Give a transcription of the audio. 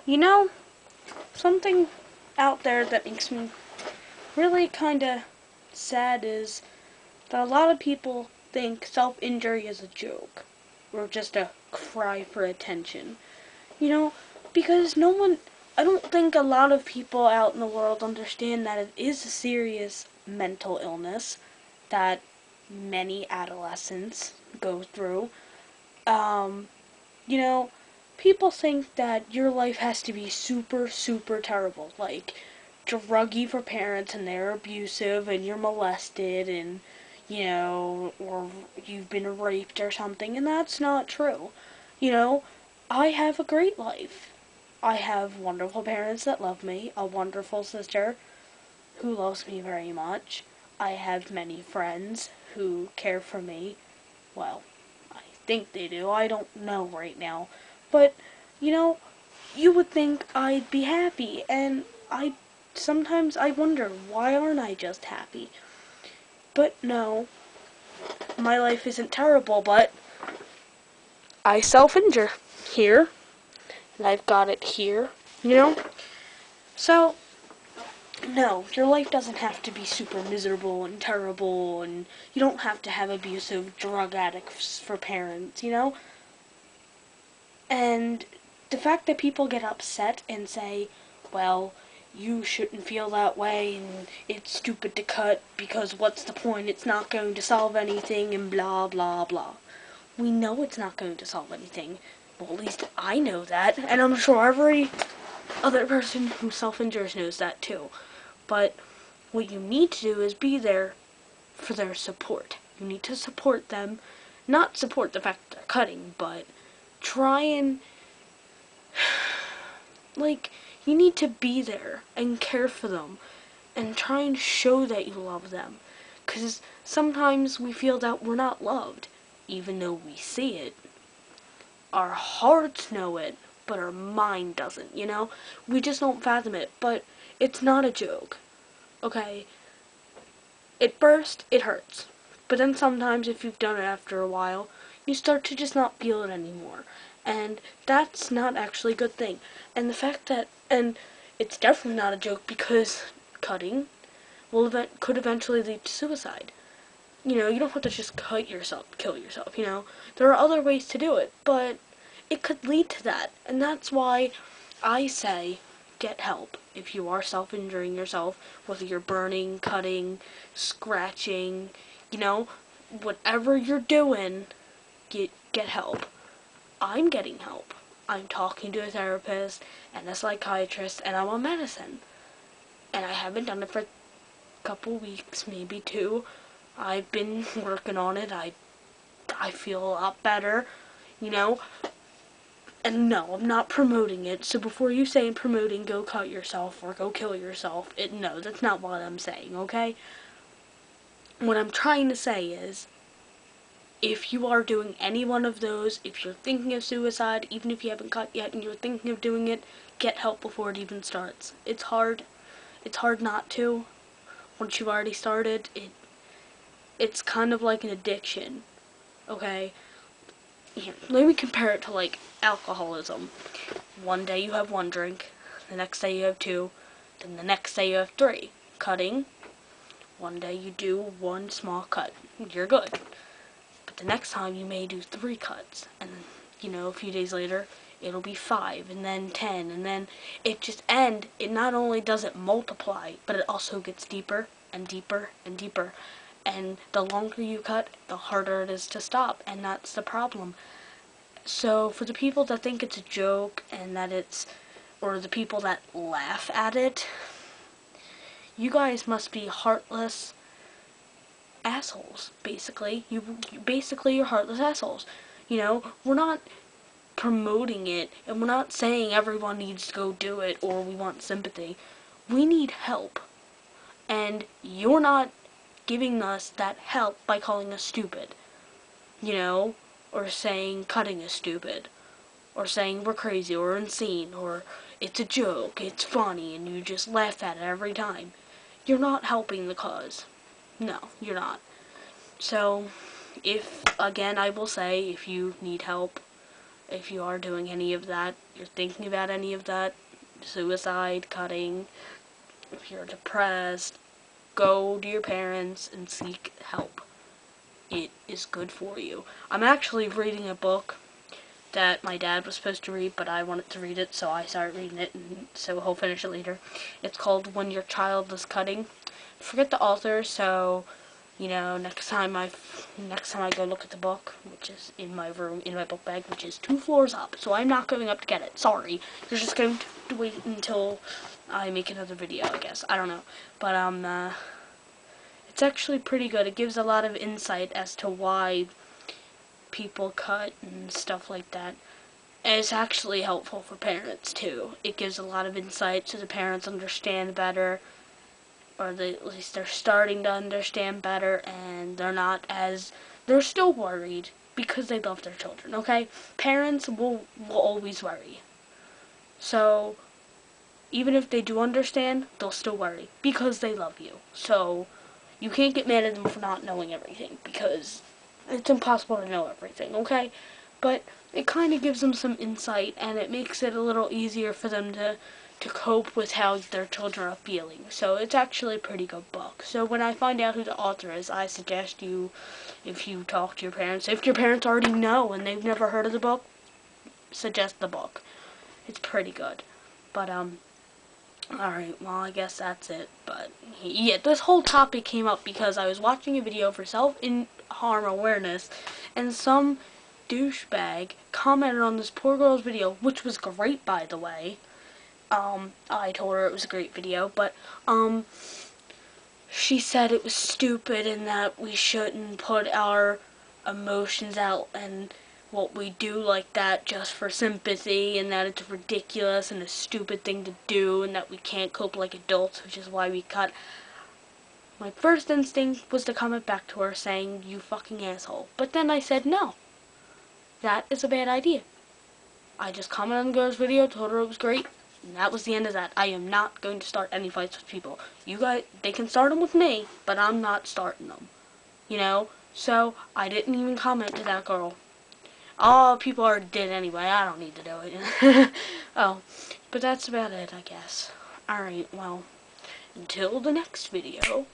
You know, something out there that makes me really kind of sad is that a lot of people think self-injury is a joke or just a cry for attention. You know, because I don't think a lot of people out in the world understand that it is a serious mental illness that many adolescents go through. Um, you know, people think that your life has to be super, super terrible. Like, druggy for parents and they're abusive and you're molested and, or you've been raped or something, and that's not true. You know, I have a great life. I have wonderful parents that love me, a wonderful sister who loves me very much. I have many friends who care for me. Well, I think they do. I don't know right now. But, you know, you would think I'd be happy, and sometimes I wonder, why aren't I just happy? But no, my life isn't terrible, but I self-injure here, and I've got it here, you know? So, no, your life doesn't have to be super miserable and terrible, and you don't have to have abusive drug addicts for parents, you know? And the fact that people get upset and say, well, you shouldn't feel that way and it's stupid to cut because what's the point? It's not going to solve anything and blah, blah, blah. We know it's not going to solve anything. Well, at least I know that, and I'm sure every other person who self-injures knows that too. But what you need to do is be there for their support. You need to support them, not support the fact that they're cutting, but try and, you need to be there and care for them and try and show that you love them. Because sometimes we feel that we're not loved, even though we see it. Our hearts know it, but our mind doesn't, you know? We just don't fathom it, but it's not a joke, okay? At first, it hurts. But then sometimes, if you've done it after a while, you start to just not feel it anymore. And that's not actually a good thing. And the fact that, and it's definitely not a joke because cutting could eventually lead to suicide. You know, you don't have to just cut yourself, kill yourself, you know. There are other ways to do it, but it could lead to that. And that's why I say get help if you are self-injuring yourself, whether you're burning, cutting, scratching, you know, whatever you're doing, get help. I'm getting help. I'm talking to a therapist and a psychiatrist, and I'm on medicine. And I haven't done it for a couple weeks, maybe 2. I've been working on it. I feel a lot better, you know. And no, I'm not promoting it. So before you say I'm promoting go cut yourself or go kill yourself, no, that's not what I'm saying, okay? What I'm trying to say is, if you are doing any one of those, if you're thinking of suicide, even if you haven't cut yet and you're thinking of doing it, get help before it even starts. It's hard. It's hard not to. Once you've already started, it's kind of like an addiction, okay? Let me compare it to, like, alcoholism. One day you have 1 drink, the next day you have 2, then the next day you have 3. Cutting, one day you do 1 small cut, you're good. But the next time you may do 3 cuts, and, you know, a few days later, it'll be 5, and then 10, and then it not only does it multiply, but it also gets deeper and deeper and deeper. And the longer you cut, the harder it is to stop, and that's the problem. So for the people that think it's a joke and or the people that laugh at it, you guys must be heartless assholes, basically. You're heartless assholes. You know, we're not promoting it, and we're not saying everyone needs to go do it or we want sympathy. We need help. And you're not giving us that help by calling us stupid, you know, or saying cutting is stupid, or saying we're crazy or insane, or it's a joke, it's funny, and you just laugh at it every time. You're not helping the cause. No, you're not. So, again, I will say, if you need help, if you are doing any of that, you're thinking about any of that, suicide, cutting, if you're depressed, go to your parents and seek help. It is good for you. I'm actually reading a book that my dad was supposed to read, but I wanted to read it, so I started reading it, and so he'll finish it later. It's called When Your Child is Cutting. Forget the author, so you know, next time I go look at the book, which is in my room, in my book bag, which is 2 floors up, so I'm not going up to get it. Sorry, you're just going to wait until I make another video, I guess. I don't know, but it's actually pretty good. It gives a lot of insight as to why people cut and stuff like that. And it's actually helpful for parents too. It gives a lot of insight so the parents understand better, or at least they're starting to understand better, and they're still worried because they love their children, okay? Parents will always worry. So, even if they do understand, they'll still worry because they love you. So, you can't get mad at them for not knowing everything because it's impossible to know everything, okay? But it kind of gives them some insight, and it makes it a little easier for them to cope with how their children are feeling. So it's actually a pretty good book. So when I find out who the author is, I suggest you, if you talk to your parents, if your parents already know and they've never heard of the book, suggest the book. It's pretty good. But, alright, well, I guess that's it. But, yeah, this whole topic came up because I was watching a video for self-harm awareness, and some douchebag commented on this poor girl's video, which was great, by the way. I told her it was a great video, but, she said it was stupid and that we shouldn't put our emotions out and what we do like that just for sympathy, and that it's ridiculous and a stupid thing to do, and that we can't cope like adults, which is why we cut. My first instinct was to comment back to her saying, "You fucking asshole." But then I said, no, that is a bad idea. I just commented on the girl's video, told her it was great, and that was the end of that. I am not going to start any fights with people. You guys, they can start them with me, but I'm not starting them. You know? So, I didn't even comment to that girl. All people already did anyway. I don't need to do it. Oh, but that's about it, I guess. Alright, well, until the next video.